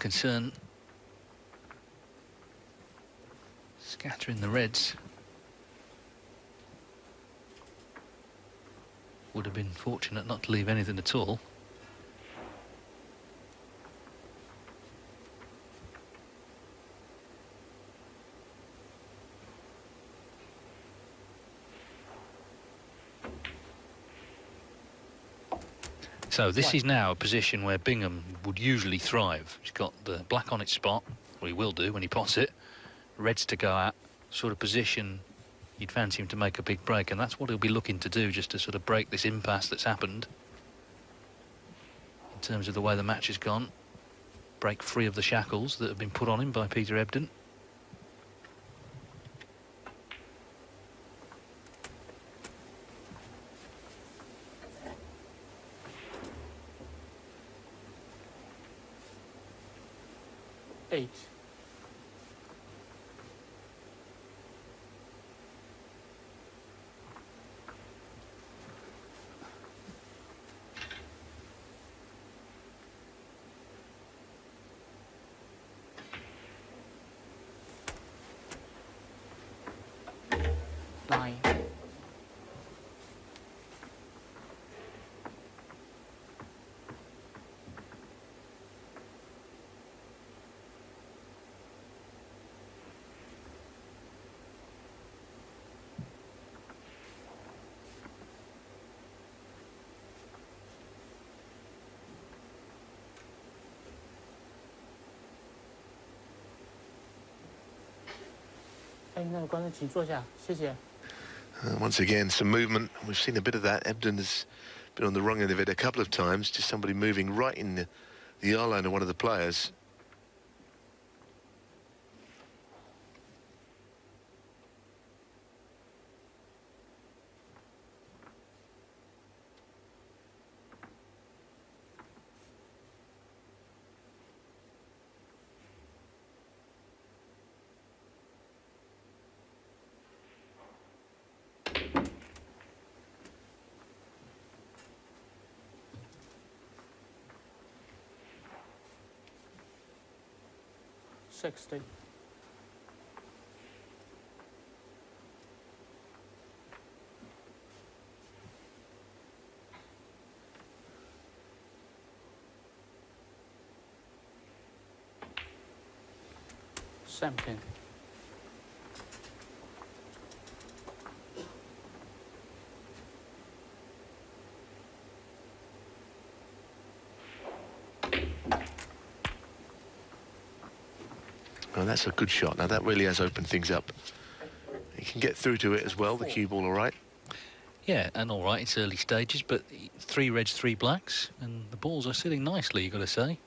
concern. Scattering the reds would have been fortunate not to leave anything at all. So this is now a position where Bingham would usually thrive. He's got the black on its spot, or he will do when he pots it. Reds to go at, sort of position you'd fancy him to make a big break, and that's what he'll be looking to do, just to sort of break this impasse that's happened in terms of the way the match has gone. Break free of the shackles that have been put on him by Peter Ebdon. Eight. Nine. Once again, some movement. We've seen a bit of that. Ebdon has been on the wrong end of it a couple of times. Just somebody moving right in the eye line of one of the players. $60. $17. Oh, that's a good shot. Now, that really has opened things up. He can get through to it as well, the cue ball all right. Yeah, and all right, it's early stages, but 3 reds, 3 blacks, and the balls are sitting nicely, you've got to say.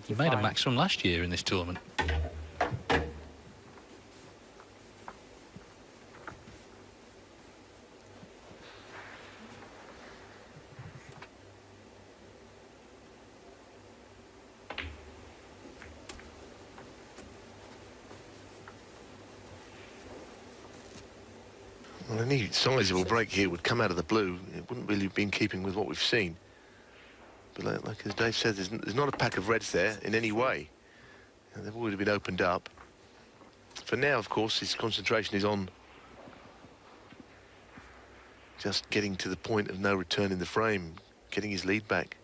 He made a maximum last year in this tournament. Well, any sizable break here would come out of the blue. It wouldn't really be in keeping with what we've seen. But like as Dave said, there's not a pack of reds there in any way. They've already been opened up. For now, of course, his concentration is on just getting to the point of no return in the frame, getting his lead back.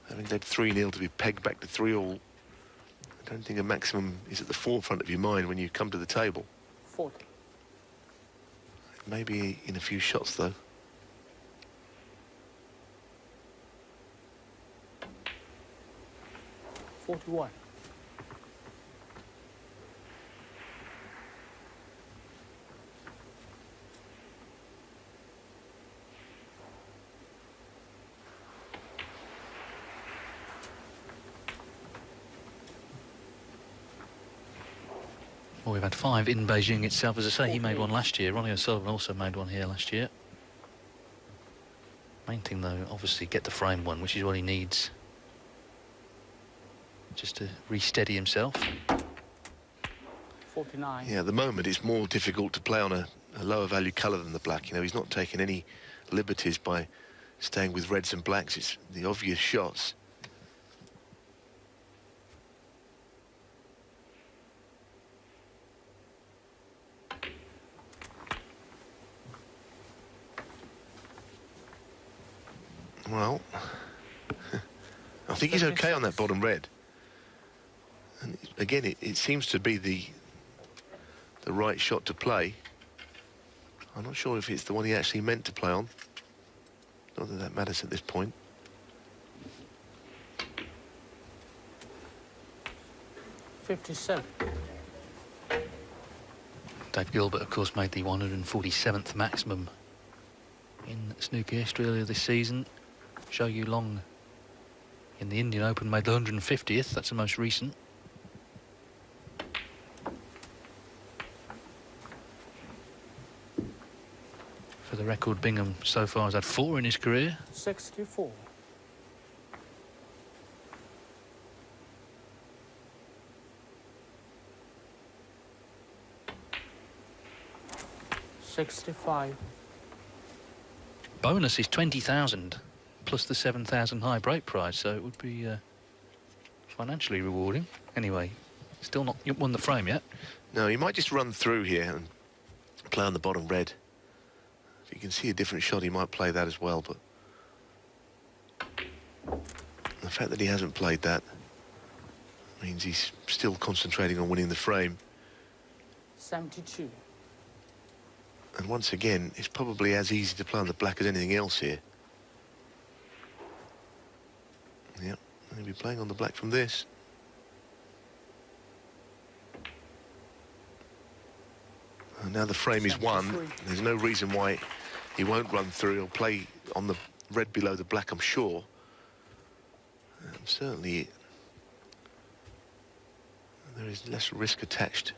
Having led 3-0 to be pegged back to 3-all, I don't think a maximum is at the forefront of your mind when you come to the table. 40. Maybe in a few shots, though. $41. Well, we've had 5 in Beijing itself. As I say, he made one last year. Ronnie O'Sullivan also made one here last year. Main thing, though, obviously get the frame one, which is what he needs, just to re-steady himself. 49. Yeah, at the moment it's more difficult to play on a lower value colour than the black. You know, he's not taking any liberties by staying with reds and blacks. It's the obvious shots. Well, I think he's okay on that bottom red. And again, it seems to be the right shot to play. I'm not sure if it's the one he actually meant to play on. Not that that matters at this point. $57. Dave Gilbert, of course, made the 147th maximum in snooker history earlier this season. Zhou Yulong in the Indian Open made the 150th. That's the most recent. For the record, Bingham so far has had 4 in his career. 64. $65. Bonus is 20,000 plus the 7,000 high break prize, so it would be financially rewarding. Anyway, still not won the frame yet. No, he might just run through here and play on the bottom red. If you can see a different shot, he might play that as well, but the fact that he hasn't played that means he's still concentrating on winning the frame. 72. And once again, it's probably as easy to play on the black as anything else here. Yep, and he'll be playing on the black from this. And now the frame is won. There's no reason why he won't run through. He'll play on the red below the black, I'm sure. Certainly, there is less risk attached.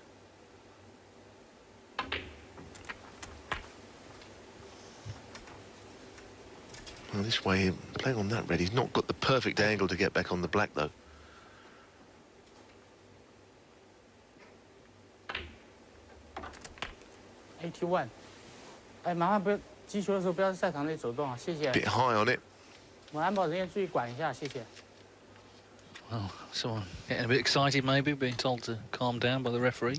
Well, this way, playing on that red, he's not got the perfect angle to get back on the black, though. $81. 哎，麻烦不要击球的时候不要在赛场内走动啊，谢谢。 Bit high on it. 我安保人员注意管一下，谢谢。 Well, someone getting a bit excited maybe, being told to calm down by the referee.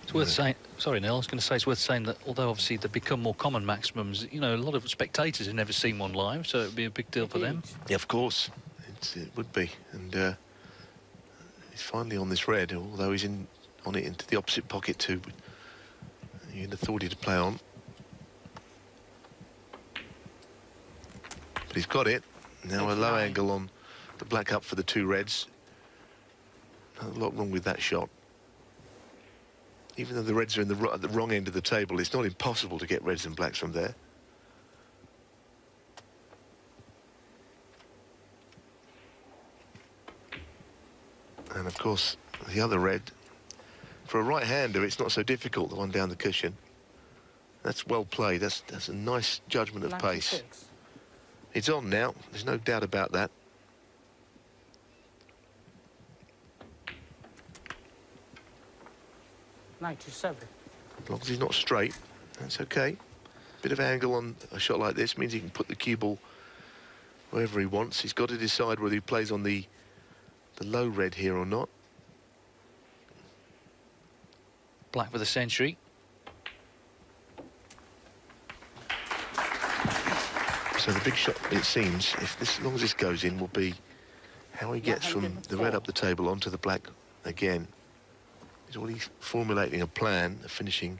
It's worth saying, sorry Neil, I was going to say it's worth saying that although obviously they become more common maximums, you know, a lot of spectators have never seen one live, so it would be a big deal for them. Yeah, of course. It would be. And he's finally on this red, although he's on it into the opposite pocket too. You'd have thought he'd play on. But he's got it. Now a low angle on the black up for the 2 reds. Not a lot wrong with that shot. Even though the reds are at the wrong end of the table, it's not impossible to get reds and blacks from there. And of course, the other red, for a right-hander, it's not so difficult, the one down the cushion. That's well played. That's a nice judgment of pace. 96. It's on now. There's no doubt about that. $97. As long as he's not straight, that's okay. Bit of angle on a shot like this means he can put the cue ball wherever he wants. He's got to decide whether he plays on the low red here or not. Black for the century. So the big shot, it seems, as long as this goes in, will be how he gets from the red up the table onto the black again. He's already formulating a plan of finishing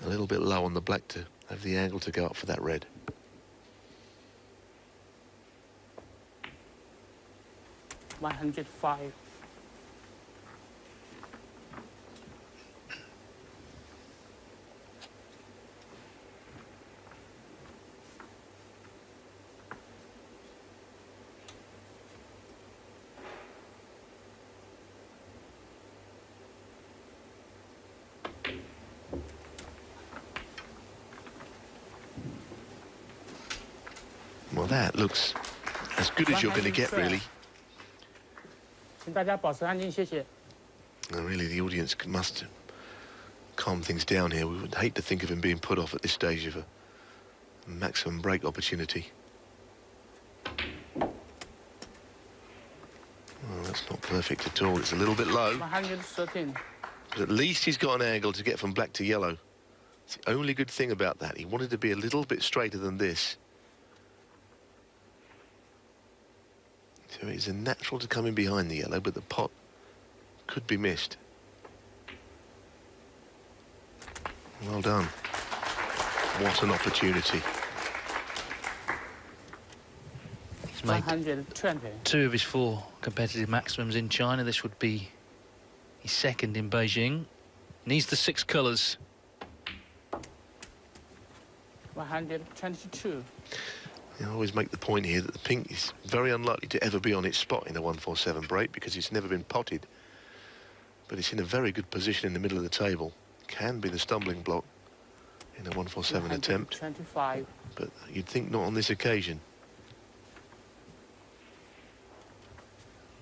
a little bit low on the black to have the angle to go up for that red. $105. Well, that looks as good as you're going to get, really. 请大家保持安静，谢谢。Now, really, the audience must calm things down here. We would hate to think of him being put off at this stage of a maximum break opportunity. Well, that's not perfect at all. It's a little bit low. 113. But at least he's got an angle to get from black to yellow. It's the only good thing about that. He wanted to be a little bit straighter than this. So it's a natural to come in behind the yellow, but the pot could be missed. Well done. What an opportunity. He's made 120. 2 of his 4 competitive maximums in China. This would be his second in Beijing. Needs the 6 colours. 122. I always make the point here that the pink is very unlikely to ever be on its spot in a 147 break because it's never been potted. But it's in a very good position in the middle of the table. Can be the stumbling block in a 147 attempt. 25. But you'd think not on this occasion.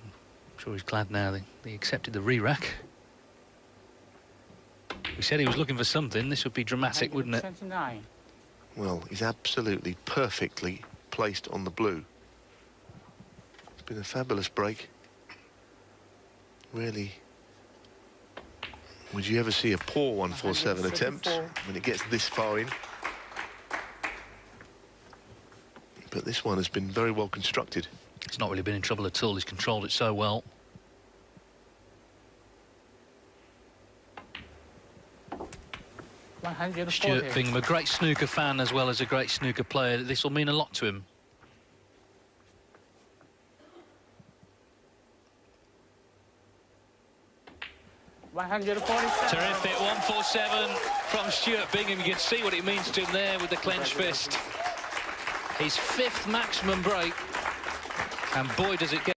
I'm sure he's glad now that he accepted the re-rack. We said he was looking for something. This would be dramatic, wouldn't it? 29. Well, he's absolutely perfectly placed on the blue. It's been a fabulous break. Really. Would you ever see a poor 147 attempt when it gets this far in? But this one has been very well constructed. It's not really been in trouble at all. He's controlled it so well. Stuart Bingham, a great snooker fan as well as a great snooker player. This will mean a lot to him. Terrific, 147 from Stuart Bingham. You can see what it means to him there with the clenched fist. His 5th maximum break, and boy does it get